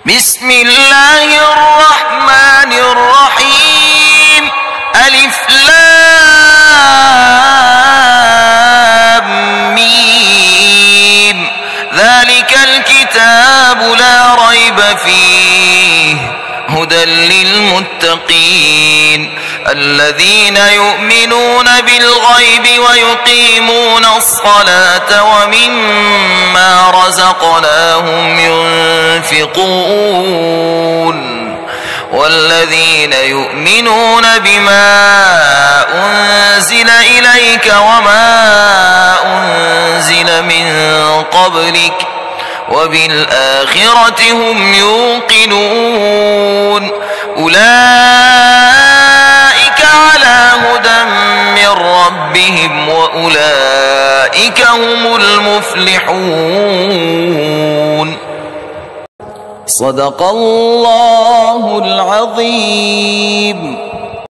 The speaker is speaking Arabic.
بسم الله الرحمن الرحيم. ألف لام ميم. ذلك الكتاب لا ريب فيه هدى للمتقين الذين يؤمنون بالغيب ويقيمون الصلاة ومما رزقناهم ينفقون والذين يؤمنون بما أنزل إليك وما أنزل من قبلك وبالآخرة هم يوقنون أولئك على هدى من ربهم وأولئك هم المفلحون. صدق الله العظيم.